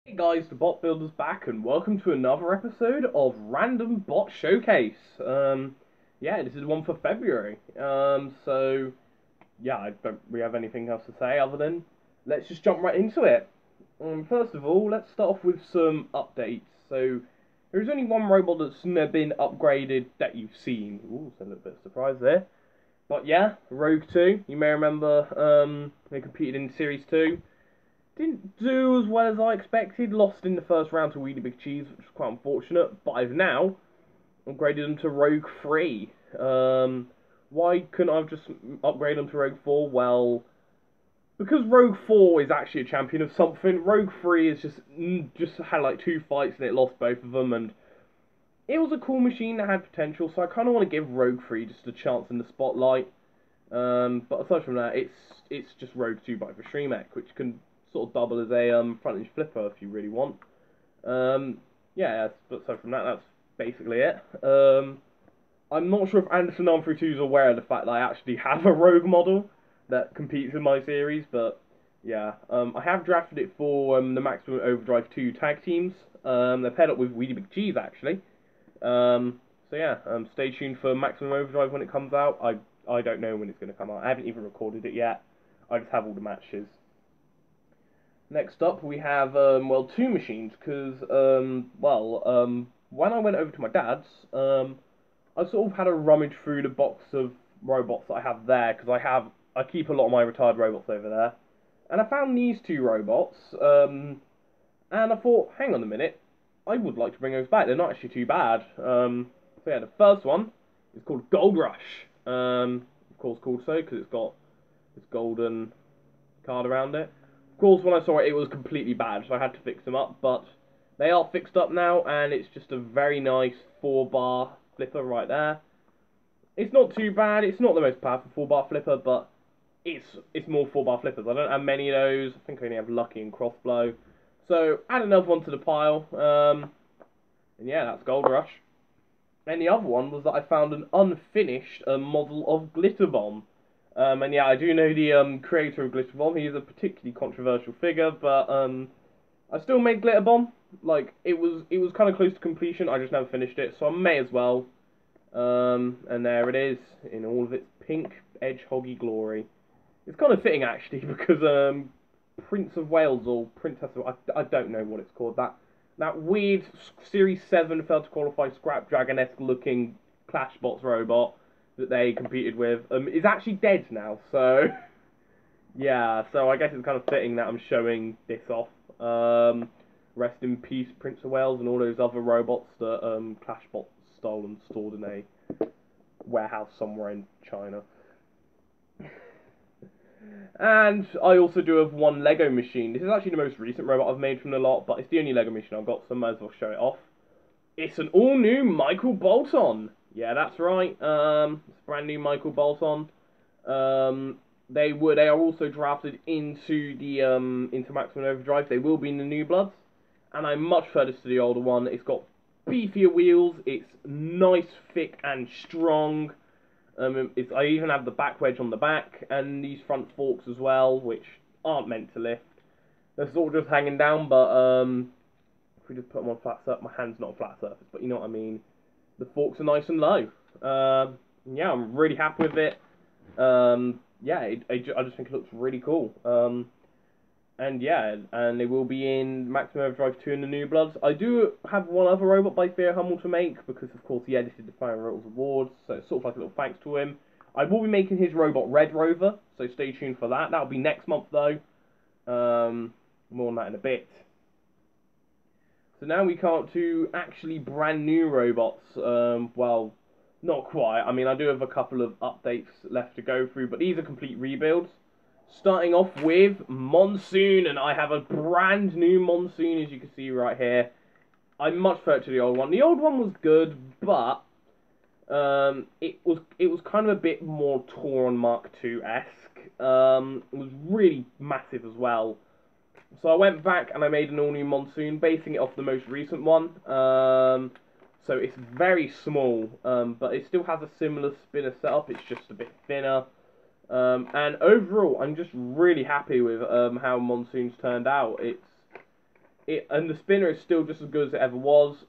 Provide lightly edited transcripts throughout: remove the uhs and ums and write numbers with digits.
Hey guys, the Bot Builder's back, and welcome to another episode of Random Bot Showcase. Yeah, this is one for February. Yeah, I don't really have anything else to say other than let's just jump right into it. First of all, let's start off with some updates. So, there's only one robot that's never been upgraded that you've seen. Ooh, so a little bit of surprise there. But yeah, Rogue 2, you may remember, they competed in Series 2. Didn't do as well as I expected. Lost in the first round to Weedy Big Cheese, which is quite unfortunate. But I've now upgraded them to Rogue 3. Why couldn't I have just upgraded them to Rogue 4? Well, because Rogue 4 is actually a champion of something. Rogue 3 is just had like two fights and it lost both of them, and it was a cool machine that had potential. So I kind of want to give Rogue 3 just a chance in the spotlight. But aside from that, it's just Rogue 2 by the Shriemek, which can sort of double as a front hinge flipper if you really want. Yeah, but aside from that, that's basically it. I'm not sure if Anderson Arm 32 is aware of the fact that I actually have a Rogue model that competes in my series, but yeah, I have drafted it for the Maximum Overdrive 2 tag teams. They're paired up with Weedy Big Cheese actually. So yeah, stay tuned for Maximum Overdrive when it comes out. I don't know when it's going to come out. I haven't even recorded it yet. I just have all the matches. Next up, we have, well, two machines, because, when I went over to my dad's, I sort of had a rummage through the box of robots that I have there, because I keep a lot of my retired robots over there, and I found these two robots, and I thought, hang on a minute, I would like to bring those back. They're not actually too bad. So yeah, the first one is called Gold Rush. Of course called so, because it's got this golden card around it. Of course, when I saw it, it was completely bad, so I had to fix them up, but they are fixed up now, and it's just a very nice 4-bar flipper right there. It's not too bad. It's not the most powerful 4-bar flipper, but it's more 4-bar flippers. I don't have many of those. I think I only have Lucky and Crossblow. So, add another one to the pile, and yeah, that's Gold Rush. And the other one was that I found an unfinished model of Glitter Bomb. And yeah, I do know the creator of Glitter Bomb. He is a particularly controversial figure, but I still made Glitter Bomb. Like it was kind of close to completion. I just never finished it, so I may as well. And there it is in all of its pink hedgehoggy glory. It's kind of fitting actually because Prince of Wales or Princess of I don't know what it's called. That weird Series 7 failed to qualify Scrap Dragon-esque looking Clashbots robot that they competed with is actually dead now, so yeah, so I guess it's kind of fitting that I'm showing this off. Rest in peace, Prince of Wales and all those other robots that Clashbot stole and stored in a warehouse somewhere in China. And I also do have one Lego machine. This is actually the most recent robot I've made from the lot, but it's the only Lego machine I've got, so I might as well show it off. It's an all-new Michael Bolton. Yeah, that's right. It's a brand new Michael Bolton. They are also drafted into the into Maximum Overdrive. They will be in the New Bloods, and I much prefer this to the older one. It's got beefier wheels. It's nice, thick, and strong. I even have the back wedge on the back, and these front forks as well, which aren't meant to lift. They're sort of just hanging down, but if we just put them on flat surface, my hand's not a flat surface, but you know what I mean. The forks are nice and low. Yeah, I'm really happy with it. Yeah, I just think it looks really cool. And yeah, and they will be in Maximum Overdrive 2 in the New Bloods. I do have one other robot by Theo Hummel to make, because of course he edited the Final Royals Awards, so it's sort of like a little thanks to him. I will be making his robot Red Rover, so stay tuned for that. That'll be next month though. More on that in a bit. So now we come to actually brand new robots. Well, not quite. I mean, I do have a couple of updates left to go through, but these are complete rebuilds. Starting off with Monsoon, and I have a brand new Monsoon, as you can see right here. I much prefer it to the old one. The old one was good, but it was kind of a bit more Tauron Mark II-esque. It was really massive as well. So I went back and I made an all-new Monsoon, basing it off the most recent one. So it's very small, but it still has a similar spinner setup. It's just a bit thinner. And overall, I'm just really happy with how Monsoon's turned out. and the spinner is still just as good as it ever was.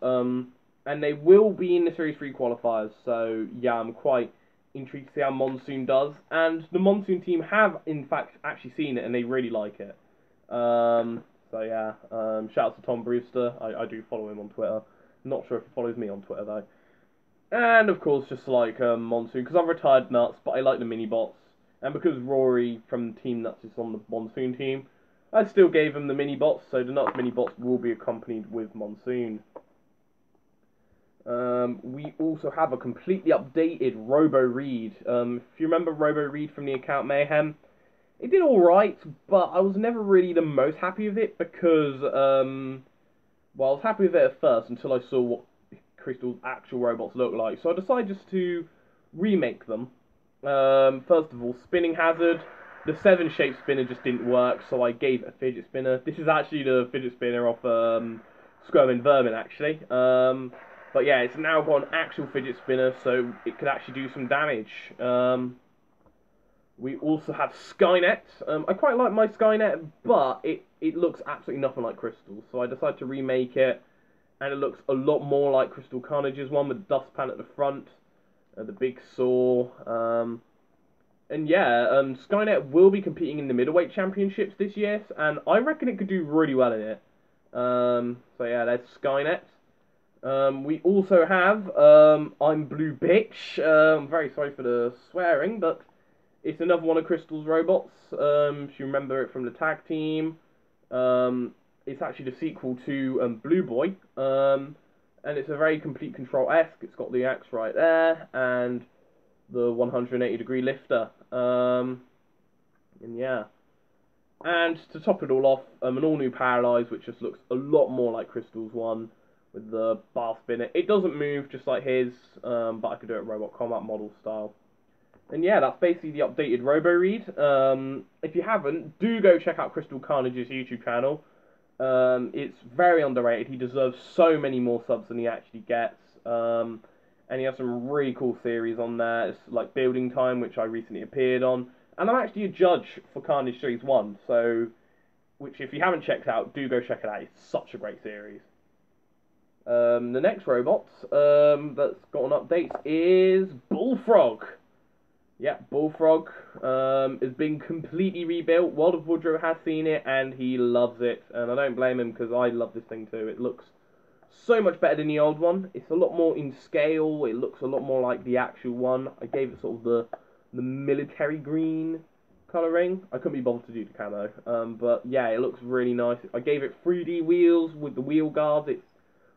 And they will be in the Series 3 qualifiers. So yeah, I'm quite intrigued to see how Monsoon does. And the Monsoon team have in fact actually seen it and they really like it. So yeah, shout out to Tom Brewster. I do follow him on Twitter. Not sure if he follows me on Twitter though. And of course, just like Monsoon, because I'm retired Nuts, but I like the mini bots. And because Rory from Team Nuts is on the Monsoon team, I still gave him the mini bots, so the Nuts mini bots will be accompanied with Monsoon. We also have a completely updated Robo Reed. If you remember Robo Reed from the account Mayhem, it did alright, but I was never really the most happy with it because, well, I was happy with it at first until I saw what Crystal's actual robots look like. So I decided just to remake them. First of all, Spinning Hazard. The 7-shape spinner just didn't work, so I gave it a fidget spinner. This is actually the fidget spinner off Squirm and Vermin, actually. But yeah, it's now got an actual fidget spinner, so it could actually do some damage. We also have Skynet. I quite like my Skynet, but it looks absolutely nothing like Crystal, so I decided to remake it, and it looks a lot more like Crystal Carnage's one with the dustpan at the front, the big saw. And yeah, Skynet will be competing in the middleweight championships this year, and I reckon it could do really well in it. So yeah, there's Skynet. We also have I'm Blue Bitch. I'm very sorry for the swearing, but it's another one of Crystal's robots. If you remember it from the tag team, it's actually the sequel to Blue Boy, and it's a very complete control-esque. It's got the axe right there, and the 180-degree lifter. And yeah. And to top it all off, an all-new Paralyze, which just looks a lot more like Crystal's one, with the bar spinner. It doesn't move just like his, but I could do it Robot Combat model style. And yeah, that's basically the updated Robo Read. If you haven't, do go check out Crystal Carnage's YouTube channel. It's very underrated. He deserves so many more subs than he actually gets. And he has some really cool series on there. It's like Building Time, which I recently appeared on. And I'm actually a judge for Carnage Series 1, so, which if you haven't checked out, do go check it out. It's such a great series. The next robot that's got an update is Bullfrog. Yeah, Bullfrog is being completely rebuilt. World of Woodrow has seen it, and he loves it. And I don't blame him, because I love this thing too. It looks so much better than the old one. It's a lot more in scale. It looks a lot more like the actual one. I gave it sort of the military green colouring. I couldn't be bothered to do the camo. But yeah, it looks really nice. I gave it 3D wheels with the wheel guards. It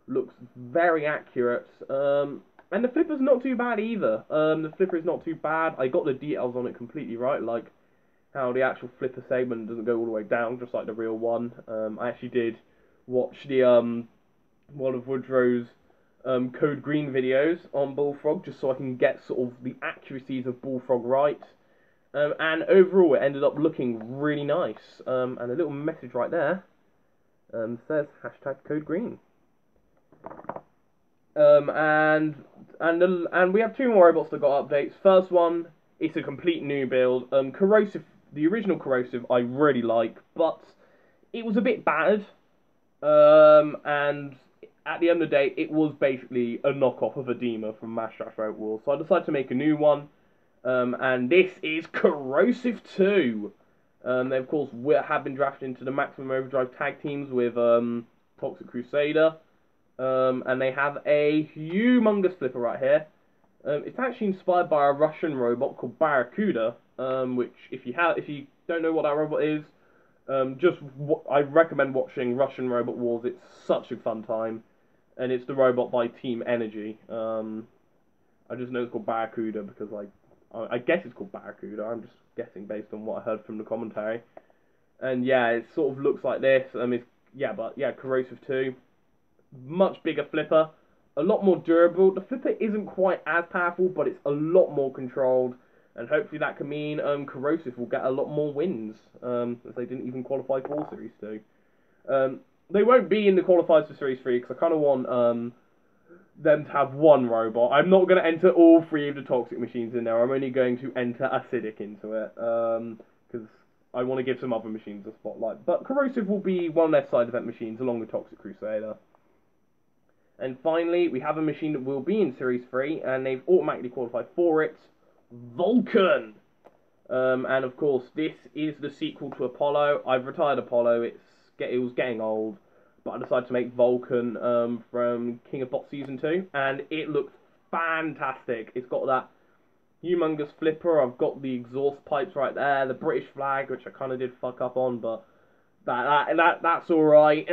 looks very accurate. And the flipper's not too bad either. The flipper is not too bad. I got the details on it completely right, like how the actual flipper segment doesn't go all the way down, just like the real one. I actually did watch the one of Woodrow's Code Green videos on Bullfrog, just so I can get sort of the accuracies of Bullfrog right. And overall, it ended up looking really nice. And a little message right there says #CodeGreen. And we have two more robots that got updates. First one, it's a complete new build. Corrosive, the original Corrosive, I really like, but it was a bit battered. And at the end of the day, it was basically a knockoff of Edema from Mass Draft Road War. So I decided to make a new one. And this is Corrosive 2. They, of course, have been drafted into the Maximum Overdrive tag teams with Toxic Crusader. And they have a humongous flipper right here. It's actually inspired by a Russian robot called Barracuda, which, if you don't know what that robot is, I recommend watching Russian Robot Wars. It's such a fun time, and it's the robot by Team Energy. I just know it's called Barracuda because I guess it's called Barracuda. I'm just guessing based on what I heard from the commentary. And yeah, it sort of looks like this. Corrosive 2. Much bigger flipper, a lot more durable. The flipper isn't quite as powerful, but it's a lot more controlled, and hopefully that can mean Corrosive will get a lot more wins, as they didn't even qualify for Series 2. They won't be in the qualifiers for Series 3, because I kind of want them to have one robot. I'm not going to enter all three of the Toxic machines in there. I'm only going to enter Acidic into it, because I want to give some other machines a spotlight. But Corrosive will be one of their side event machines along with Toxic Crusader. And finally, we have a machine that will be in Series 3, and they've automatically qualified for it, Vulcan! And of course, this is the sequel to Apollo. I've retired Apollo, it was getting old, but I decided to make Vulcan from King of Bots Season 2, and it looks fantastic. It's got that humongous flipper, I've got the exhaust pipes right there, the British flag, which I kind of did fuck up on, but that's alright.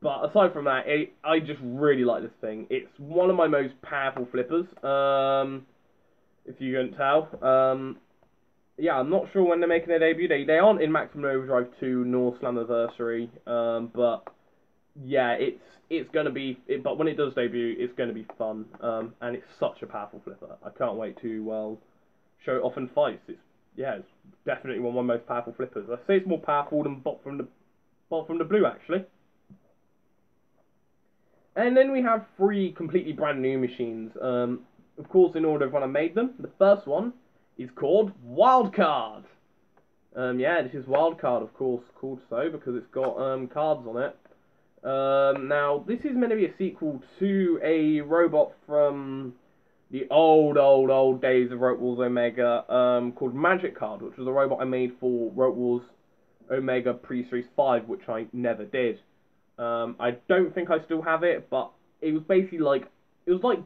But aside from that, I just really like this thing. It's one of my most powerful flippers, if you couldn't tell. Yeah, I'm not sure when they're making their debut. They aren't in Maximum Overdrive 2 nor Slammiversary, but yeah, it's gonna be. But when it does debut, it's gonna be fun, and it's such a powerful flipper. I can't wait to show it off in fights. It's definitely one of my most powerful flippers. I say it's more powerful than Bot from the Blue actually. And then we have 3 completely brand new machines. Of course, in order of when I made them. The first one is called Wildcard. Yeah, this is Wildcard, of course, called so because it's got cards on it. Now, this is meant to be a sequel to a robot from the old days of Rogue Wars Omega called Magic Card, which was a robot I made for Rogue Wars Omega Pre-Series 5, which I never did. I don't think I still have it, but it was basically like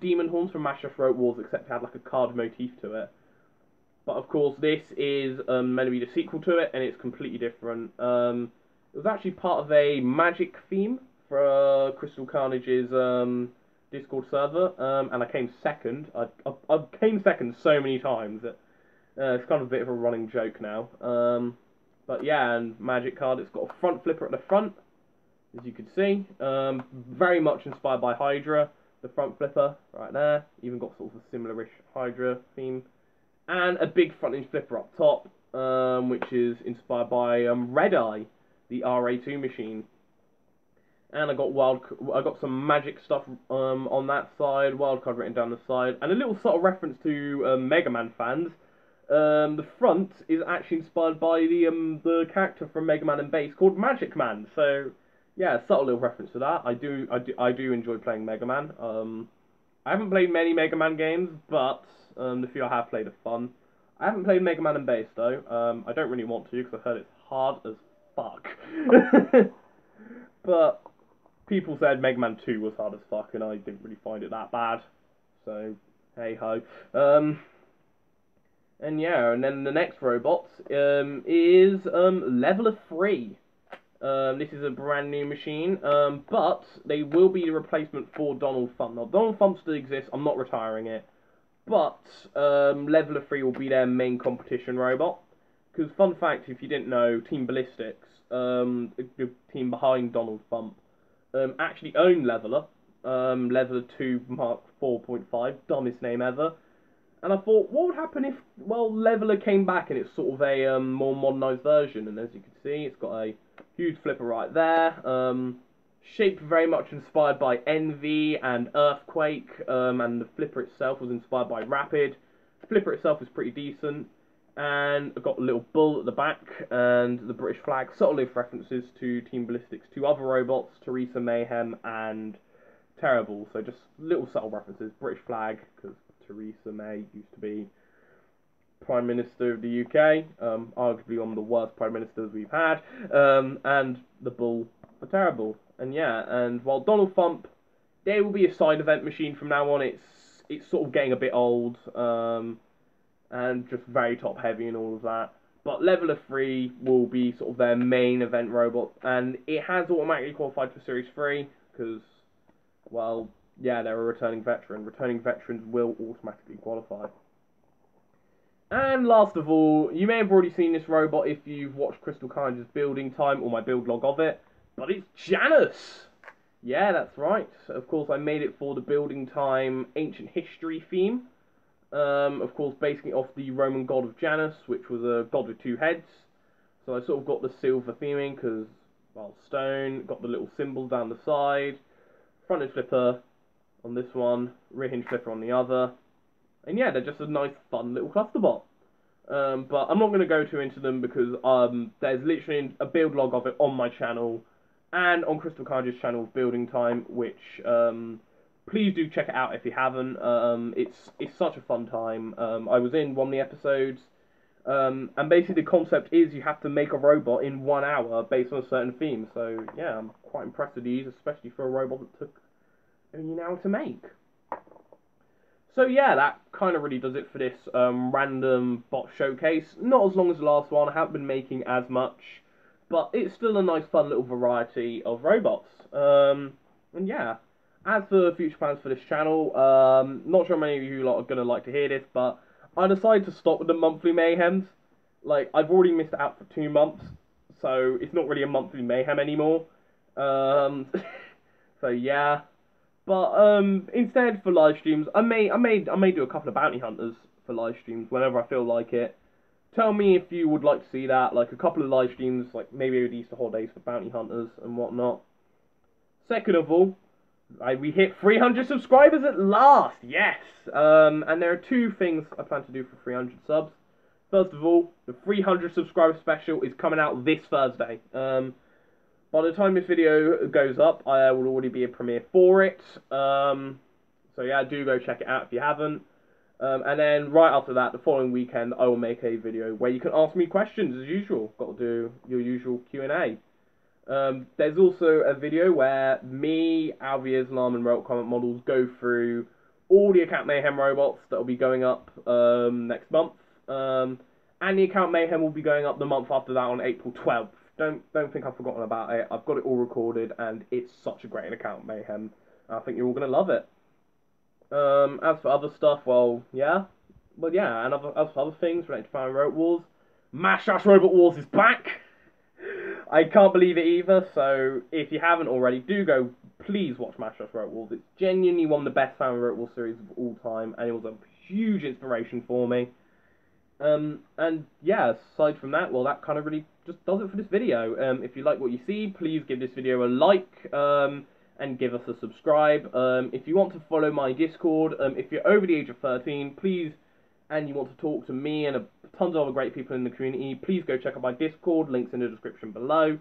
Demon Horns from Master Rogue Wars, except it had like a card motif to it. But of course, this is meant to be the sequel to it, and it's completely different. It was actually part of a magic theme for Crystal Carnage's Discord server, and I came second. I came second so many times that it's kind of a bit of a running joke now. But yeah, and Magic Card, it's got a front flipper at the front, as you can see. Very much inspired by Hydra, the front flipper right there. Even got sort of a similar-ish Hydra theme. And a big front-hinge flipper up top, which is inspired by Red Eye, the RA2 machine. And I got some magic stuff on that side, Wildcard written down the side, and a little subtle reference to Mega Man fans. The front is actually inspired by the character from Mega Man and Base called Magic Man. So yeah, subtle little reference to that. I do enjoy playing Mega Man. I haven't played many Mega Man games, but the few I have played are fun. I haven't played Mega Man and Base though. I don't really want to because I've heard it's hard as fuck. But people said Mega Man 2 was hard as fuck, and I didn't really find it that bad. So hey ho. And yeah, and then the next robot is Leveler 3. This is a brand new machine, but they will be a replacement for Donald Thump. Now, Donald Thump still exists, I'm not retiring it, but Leveler 3 will be their main competition robot. Because, fun fact, if you didn't know, Team Ballistics, the team behind Donald Thump, actually own Leveler. Leveler 2 Mark 4.5, dumbest name ever. And I thought, what would happen if, well, Leveler came back and it's sort of a more modernised version. And as you can see, it's got a huge flipper right there. Shaped very much inspired by Envy and Earthquake. And the flipper itself was inspired by Rapid. The flipper itself is pretty decent. And I've got a little bull at the back and the British flag. Subtle references to Team Ballistics, to other robots, Teresa Mayhem and Terrible. So just little subtle references. British flag, because Theresa May used to be Prime Minister of the UK, arguably one of the worst Prime Ministers we've had, and the bull for Terrible. And yeah, and while Donald Thump, there will be a side event machine from now on. It's sort of getting a bit old, and just very top heavy and all of that. But Leveler 3 will be sort of their main event robot, and it has automatically qualified for Series 3, because, well, yeah, they're a returning veteran. Returning veterans will automatically qualify. And last of all, you may have already seen this robot if you've watched Crystal Carnage's building time, or my build log of it, but it's Janus! Yeah, that's right. Of course, I made it for the building time ancient history theme. Of course, basing it off the Roman god of Janus, which was a god with 2 heads. So I sort of got the silver theming, because, well, stone, got the little symbols down the side, front end flipper on this one, rear hinge flipper on the other. And yeah, they're just a nice, fun little cluster bot. But I'm not going to go too into them because there's literally a build log of it on my channel and on Crystal Carnage's channel, Building Time, which please do check it out if you haven't. It's such a fun time. I was in one of the episodes, and basically the concept is you have to make a robot in 1 hour based on a certain theme. So yeah, I'm quite impressed with these, especially for a robot that took only an hour to make. So yeah, that kind of really does it for this random bot showcase. Not as long as the last one, I haven't been making as much, but it's still a nice fun little variety of robots. And yeah, as for future plans for this channel, not sure many of you lot are going to like to hear this, but I decided to stop with the monthly mayhems. Like, I've already missed out for 2 months, so it's not really a monthly mayhem anymore. So yeah. But instead for live streams, I may do a couple of bounty hunters for live streams whenever I feel like it. Tell me if you would like to see that, like a couple of live streams, like maybe over the Easter holidays for bounty hunters and whatnot. Second of all, we hit 300 subscribers at last, yes. And there are 2 things I plan to do for 300 subs. First of all, the 300 subscriber special is coming out this Thursday. By the time this video goes up, I will already be a premiere for it. So yeah, do go check it out if you haven't. And then right after that, the following weekend, I will make a video where you can ask me questions as usual. Got to do your usual Q&A. There's also a video where me, Alvi Islam, and Robot Comment Models go through all the Account Mayhem robots that will be going up next month. And the Account Mayhem will be going up the month after that on April 12th. Don't think I've forgotten about it. I've got it all recorded, and it's such a great account, Mayhem. I think you're all going to love it. As for other stuff, well, yeah. But yeah, and as for other things related to Fire and Robot Wars, Mash Dash Robot Wars is back! I can't believe it either, so if you haven't already, do go, please watch Mash Dash Robot Wars. It's genuinely one of the best Fire and Robot Wars series of all time, and it was a huge inspiration for me. And yeah, aside from that, well, that kind of really just does it for this video. If you like what you see, please give this video a like, and give us a subscribe. If you want to follow my Discord, if you're over the age of 13, please, and you want to talk to me and tons of other great people in the community, please go check out my Discord, links in the description below.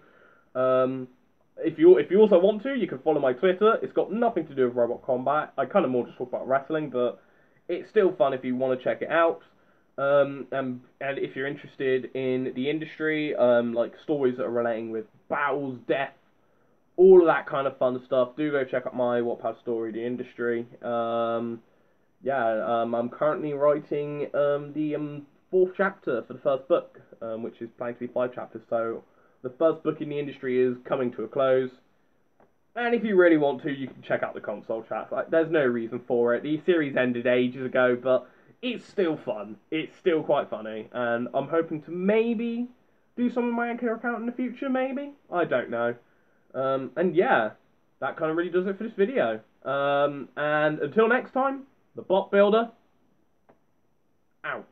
If you also want to, you can follow my Twitter. It's got nothing to do with Robot Combat. I kind of more just talk about wrestling, but it's still fun if you want to check it out. And if you're interested in the industry, like stories that are relating with battles, death, all of that kind of fun stuff, do go check out my Wattpad story, The Industry. I'm currently writing the 4th chapter for the first book, which is planned to be 5 chapters, so the first book in The Industry is coming to a close. And if you really want to, you can check out the console chat. Like, there's no reason for it. The series ended ages ago, but it's still fun. It's still quite funny, and I'm hoping to maybe do some of my Anchor account in the future, maybe? I don't know. And yeah, that kind of really does it for this video. And until next time, the Bot Builder, out.